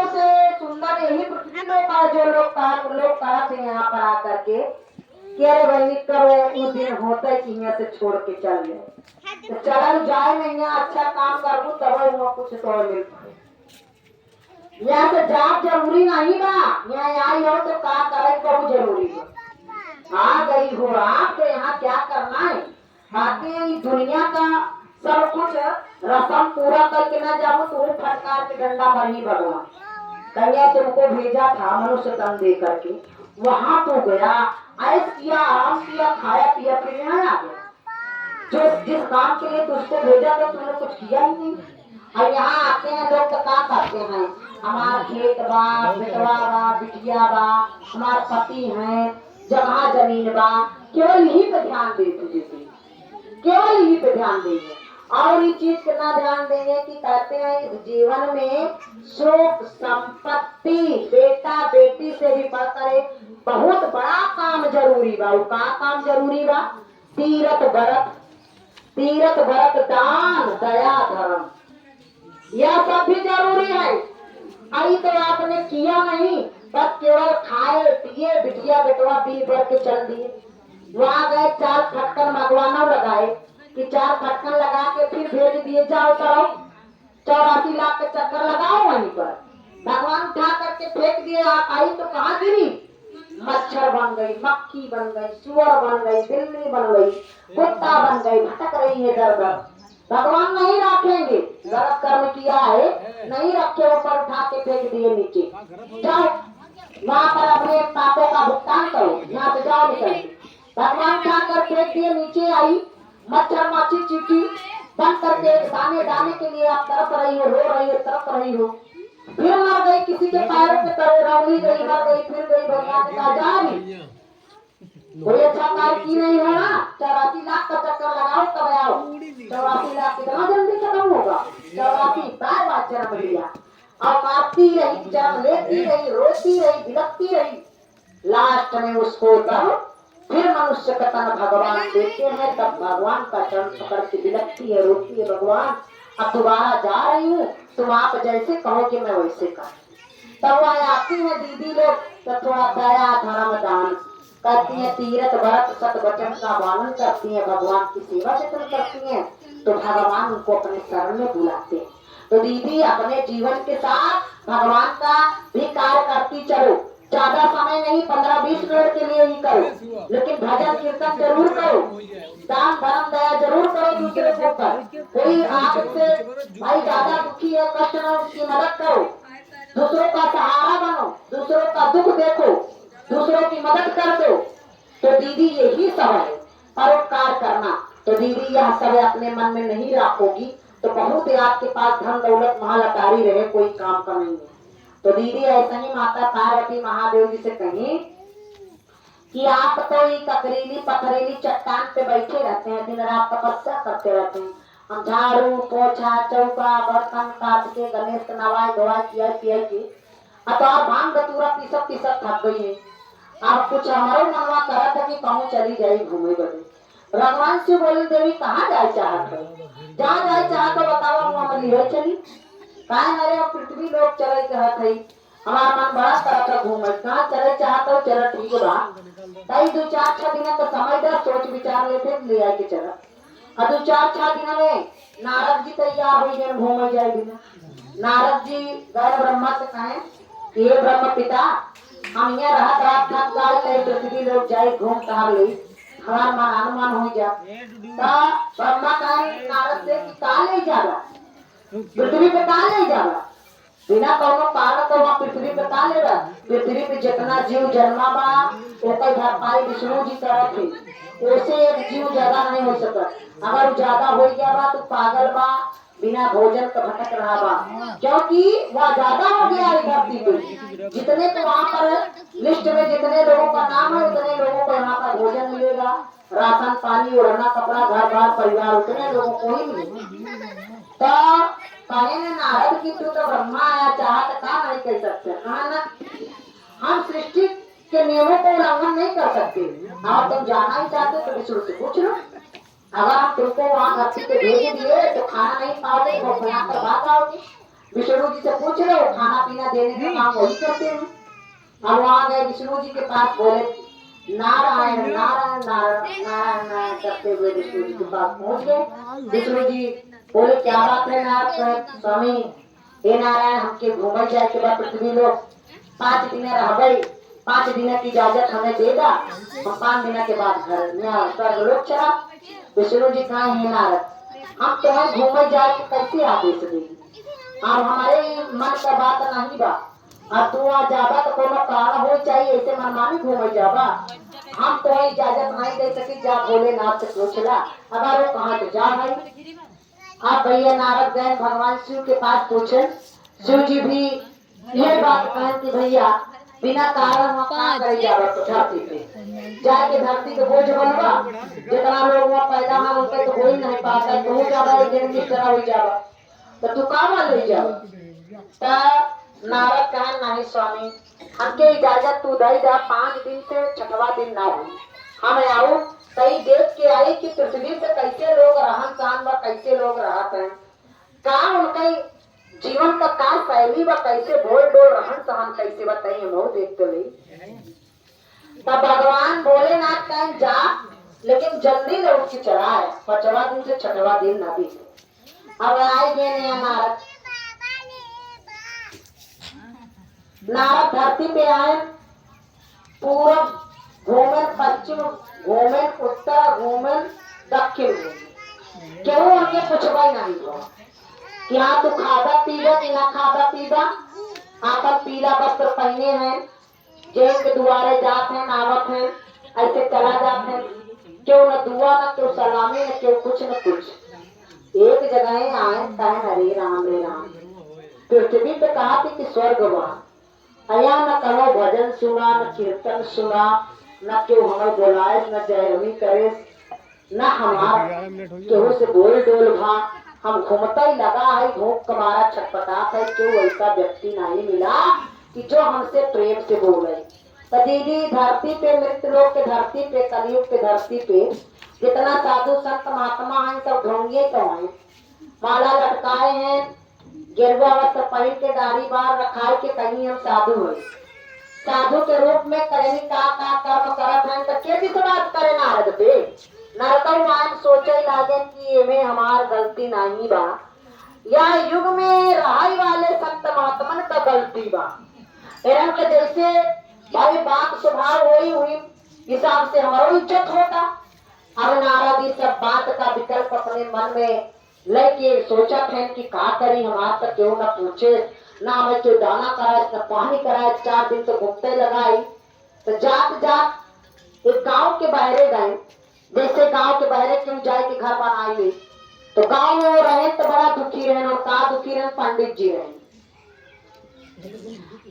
से सुंदर यही पृथ्वी लोक है जो लोग कहते हैं यहाँ पर आकर के कि अरे भाई कब उस दिन होता है कि यहाँ से छोड़ के चल गए तो चल जाए नहीं यहाँ अच्छा काम करूँ तब वहाँ कुछ तो मिलता है। यहाँ से जाप जरूरी नहीं बा, यहाँ आई हो तो क्या करे बहुत जरूरी है। आ गई हो आप तो यहाँ क्या करना है, आते हैं दुनिया का सब कुछ रस्म पूरा करके ना जाओ तो फटकार के डंडा मर ही भगवान कन्या तुमको भेजा था मनुष्य तन दे करके, वहां तो गया ऐस किया आराम किया खाया पिया फिर यहाँ आ गया। जो जिस काम के लिए तुझको भेजा था तुमने कुछ किया ही नहीं। और यहाँ आते हैं लोग तो क्या करते हैं, हमारा खेत बा बेटवा बा बिटिया बा हमारे पति हैं जगह जमीन बा, केवल यही पे ध्यान दे तुझे, केवल यही पे ध्यान देंगे और ये चीज कितना ध्यान देंगे कि कहते हैं इस जीवन में सुख संपत्ति बेटा बेटी से भी बढ़कर बहुत बड़ा काम जरूरी बा। वो का काम जरूरी बा, तीरथ भरत दान दया धर्म, यह सब भी जरूरी है। अभी तो आपने किया नहीं, बस केवल खाए पिए बिटिया बेटवा बिल भर के चल दिए। वहां गए 4 फटकन भगवाना लगाए कि 4 फटकन लगा के फिर भेज दिए जाओ करो 84 लाख के चक्कर लगाओ वहीं पर। भगवान उठा करके फेंक दिए, आप आई तो कहाँ गिरी, मच्छर बन गई मक्खी बन गई सुअर बन गई बिल्ली बन गई कुत्ता बन गई भटक रही है दर दर। भगवान नहीं रखेंगे, गलत कर्म किया है नहीं रखे ऊपर उठा के फेंक दिए नीचे, जाओ वहां पर अपने पापों का भुगतान करो, यहाँ से जाओ निकल। भगवान उठा कर फेंक दिए नीचे, आई मच्छर माछी चीटी बंद करके दाने दाने के लिए आप तरफ रही हो रो रही हो तरफ रही हो, फिर मर गई किसी के पैरों पे तले रौली गई मर गई फिर गई। भगवान ने कहा जा रही कोई अच्छा कार्य की नहीं हो ना, 84 लाख का चक्कर लगाओ तब आओ। 84 लाख कितना जल्दी खत्म होगा, 84 बार जन्म लिया और मारती रही जन्म लेती रही रोती रही बिलखती रही, लास्ट में उसको तब फिर मनुष्य का तन भगवान देते हैं, तब भगवान का चरण पकड़ के बिलखती है रोती है, भगवान अब दोबारा जा रही हूँ तुम आप जैसे कहोगे मैं वैसे कर। तब वह आती है दीदी लोग तो थोड़ा दया धर्म दान करती है, तीरथ भरत सत वचन का पालन करती है, भगवान की सेवा जतन करती है तो भगवान उनको अपने शरण में बुलाते हैं। तो दीदी अपने जीवन के साथ भगवान का भी कार्य करती चलो, ज्यादा समय नहीं 15-20 मिनट के लिए ही करो, लेकिन भजन कीर्तन जरूर करो, दान धर्म दया जरूर करो दूसरे के ऊपर। कोई आपसे भाई ज्यादा दुखी है कष्ट में उसकी मदद करो, दूसरों का सहारा बनो, दूसरों का दुख देखो, दूसरों की मदद कर दो। तो दीदी यही सब है परोपकार करना। तो दीदी यह सब अपने मन में नहीं रखोगी तो बहुत ही आपके पास धन दौलत महल अटारी रहे कोई काम का नहीं है। तो दीदी ऐसा ही माता पार्वती महादेव जी से कहीं कि आप तो ये ककरीली पथरीली चट्टान पे बैठे रहते हैं, दिन रात तपस्या करते रहते हैं, हम झाड़ू पोछा चौका बर्तन काट के गणेश के नवाए धोवाए किया पिया के अब तो आप भांग धतूरा पीसत थक गई है। आप कुछ हमारे मनवा करा था कि कहूँ चली जाए घूमे बदे। भगवान से बोले देवी कहाँ जाए चाहत है, जहाँ जाए चाहत तो बताओ वहाँ ले चली कहा मेरे पृथ्वी लोग चले कहत है, हमारा मन बड़ा तरह का घूमे कहाँ चले चाहत हो चलो ठीक बा कई 2-4-6 दिन का समय दे सोच विचार लेते ले आके चला। और 2-4-6 दिन में नारद जी तैयार हो गए घूमे जाए दिन। नारद जी गए ब्रह्मा से कहे ये ब्रह्म पिता हम यहाँ रात रात थक गए कई पृथ्वी लोग जाए घूम टहल ले हमारा मन अनुमान हो जा। ब्रह्मा कहे नारद से कि कहा ले जा रहा पृथ्वी पे कहा ले जा रहा, बिना कोनो कारण तो वहाँ पृथ्वी पे कहा ले रहा, पृथ्वी पे जितना जीव जन्मा बा ओकर भरपाई विष्णु जी करत थे, ओसे एक जीव ज्यादा नहीं हो सकता। अगर ज्यादा हो गया बा तो पागल बा बिना भोजन का भटक रहा बा, क्योंकि वह ज्यादा हो गया है धरती पे। जितने तो वहाँ पर लिस्ट में जितने लोगों का नाम है उतने लोगों को यहाँ पर भोजन मिलेगा, राशन पानी ओढ़ना कपड़ा घर बार परिवार उतने लोगों को ही मिलेगा। तो कहे ने नारद की तू तो ब्रह्मा आया चाहत का नहीं कह सकते, कहा ना हम सृष्टि के नियमों को उल्लंघन नहीं कर सकते, और तुम जाना ही चाहते तो विष्णु से पूछ लो। अगर हम तुमको वहाँ धरती पे भेज दिए तो खाना नहीं पाओगे वो बना कर भाग आओगे, विष्णु जी से पूछ लो, खाना पीना देने का काम वही करते हैं। अब वहां गए विष्णु जी के पास, बोले नारायण नारायण नारायण नारायण नारायण करते हुए विष्णु जी के पास पहुंच गए। विष्णु जी बोले क्या बात है नारद स्वामी, हे नारायण हमके घूमल जाए के बाद पृथ्वी लोग 5 दिन रह गई, 5 दिन की इजाजत हमें देगा, हम 5 दिन के बाद घर में स्वर्गलोक चला। विष्णु जी कहा हे नारद हम तुम्हें घूमल जाए के कैसे आदेश देंगे, अब हमारे मन का बात नहीं बा, अब तू आ जाबा तो कोनो कारण हो चाहिए, ऐसे मनमानी घूमे जाबा, हम तो इजाजत नहीं दे सकी, जा भोलेनाथ से पूछला, अगर वो कहा तो जा भाई। आप भैया नारद गए भगवान शिव के पास पूछे, शिव जी भी ये बात कहे कि भैया बिना कारण हम कहाँ करे जाबा तो धरती पे जाके धरती के बोझ बनवा, जितना लोग वहाँ पैदा है उनके तो हो ही नहीं पाता, तो हो जाबा एक दिन की तरह हो जाबा, तो तू कहाँ ले जाबा। नारद कहा नहीं स्वामी हमके इजाजत तू दे जा, 5 दिन से 6वां दिन ना हो, हम आऊ कई देख के आई कि पृथ्वी पे कैसे लोग रहन सहन व कैसे लोग रहत हैं, का उनके जीवन का का शैली व कैसे बोल डोल रहन सहन कैसे बताइए, हम देखते ले। तब भगवान भोलेनाथ कहें जा, लेकिन जल्दी लौट के चला है, 5वां दिन से 6वां दिन ना भी। अब आए गए नया नारद, नारद धरती पे आए, पूर्व घूमन, पश्चिम घूमन, उत्तर घूमन, दक्षिण घूमन, क्यों उनके पूछवा नहीं हो कि हाँ तू खादा पीदा कि ना खादा पीदा, आपन पीला वस्त्र पहने हैं, जेल के दुआरे जाते हैं आवत हैं, ऐसे चला जाते हैं, क्यों न दुआ न क्यों सलामी न क्यों कुछ न कुछ, एक जगह आए कहे हरे राम पृथ्वी पे कहा थी कि स्वर्ग वहां अया न कहो भजन सुना न कीर्तन सुना, न क्यों हमें बोलाए न जयरमी करे, न हमार केहू से बोल डोल भा, हम घूमता ही लगा है, भूख कमारा छटपटात है, क्यों ऐसा व्यक्ति नहीं मिला कि जो हमसे प्रेम से बोले। तो दीदी धरती पे मृत लोग के धरती पे कलयुग के धरती पे जितना साधु संत महात्मा हैं सब ढोंगे तो हैं, माला लटकाए हैं, गेरुआ वस्त्र पहन के दाढ़ी बार रखाए के कहीं हम साधु हुए, साधु के रूप में कहीं का कर्म करत हैं, तो के विश्वास करे नारद पे, नारद मान सोचे लागे कि एमे हमार गलती नहीं बा, या युग में रहाई वाले संत महात्मन का गलती बा, एरन के जैसे भाई बात स्वभाव हुई हुई हिसाब से हमारा इज्जत होता। अब नारद इस सब बात का विकल्प अपने मन में लेके सोचा थे कि का करी, हमार तक क्यों न पूछे, ना हमें क्यों दाना कराए न पानी कराए, 4 दिन तो घूमते लगाई। तो जात जात एक गांव के बहरे गए, जैसे गांव के बहरे क्यों जाए के घर बनाई, तो गांव में वो रहे तो बड़ा दुखी रहे, और का दुखी रहे, पंडित जी रहे,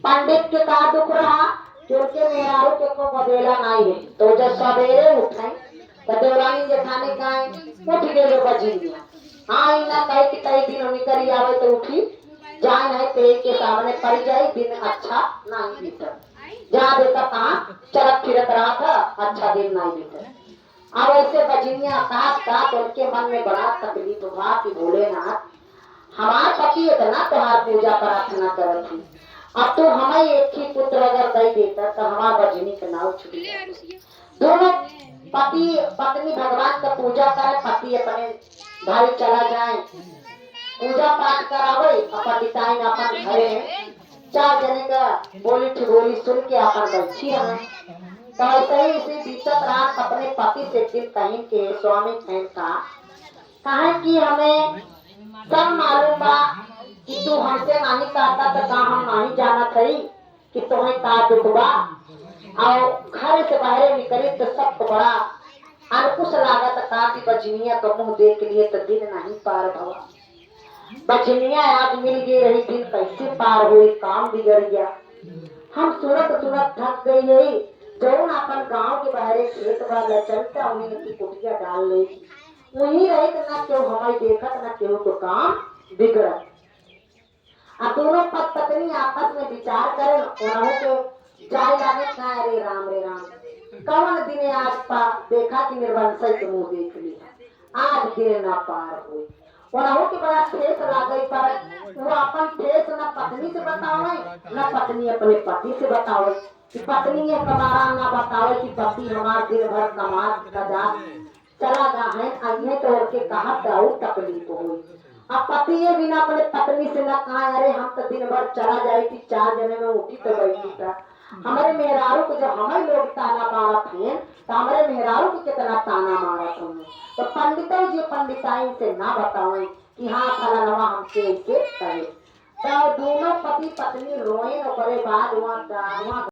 पंडित के का दुख रहा क्योंकि मेहरारू के को बदेला नहीं है, तो जब सवेरे उठे तो देवरानी जेठानी कहे उठ गए बजिया, हाँ ना कहे कि कई दिन निकली आवे तो उठी जाए नहीं पेड़ के सामने पड़ जाए, दिन अच्छा नहीं बीता, जहाँ देखा कहाँ चलत फिरत रहा था, अच्छा दिन नहीं बीता। अब ऐसे बजिया का उनके मन में बड़ा तकलीफ हुआ कि भोलेनाथ हमार पति इतना तुम्हार पूजा प्रार्थना करत थी, अब तो हमें एक ही पुत्र अगर दे देता तो हमार बजनी का नाव छूट गया। दोनों पति पत्नी भगवान का पूजा करे, पति अपने भाई चला जाए पूजा पाठ करावे, अपन बिताई अपन घरे 4 जने का बोली ठिगोली सुन के अपन बच्ची रहे। तो ऐसे ही इसी बीतत रात अपने पति से दिन कहीं के स्वामी फैन का कहा कि हमें सब मालूम बा कि तू हमसे नहीं कहता तो का हम नहीं जाना थी कि तुम्हें का दुख बा, और घर से बाहर निकली तो सबको बड़ा अंकुश लागत का कि बजनिया का मुंह देख लिए तो दिन नहीं पार भवा, बजनिया आज मिल गई रही दिन कैसे पार हुई, काम बिगड़ गया। हम सुनत सुनत थक गई यही जौन अपन गांव के बाहर खेत वाला चलता उन्हीं की कुटिया डाल ले, वही रही तो ना क्यों हमारी देखत ना क्यों तो काम बिगड़त। अब दोनों पत्नी आपस में विचार करें, उन्होंने के जाए लागे कहा रे राम कौन दिन आज देखा कि निर्वंश के मुंह देख लिया, आज दिन ना पार हुई, वनाहू के बड़ा ठेस लागई पर वो अपन ठेस न पत्नी से बतावे न पत्नी अपने पति से बतावे कि पत्नी ये कमारा ना बतावे कि पति हमार दिन भर कमा कजा चला गा है अन्य तो के कहा दाऊ तकलीफ हुई। अब पति ये बिना अपने पत्नी से न कहा अरे हम तो दिन भर चला जाए कि 4 जने में उठी तो बैठी था हमारे मेहरारू को जब हमें लोग ताना मारत हैं तो हमारे मेहरारू को कितना ताना मारत होंगे। तो पंडितों जी पंडिताई से ना बताओ कि हाँ फलानवा हमसे ऐसे कहे। तो दोनों पति पत्नी रोए और करे बाद वहाँ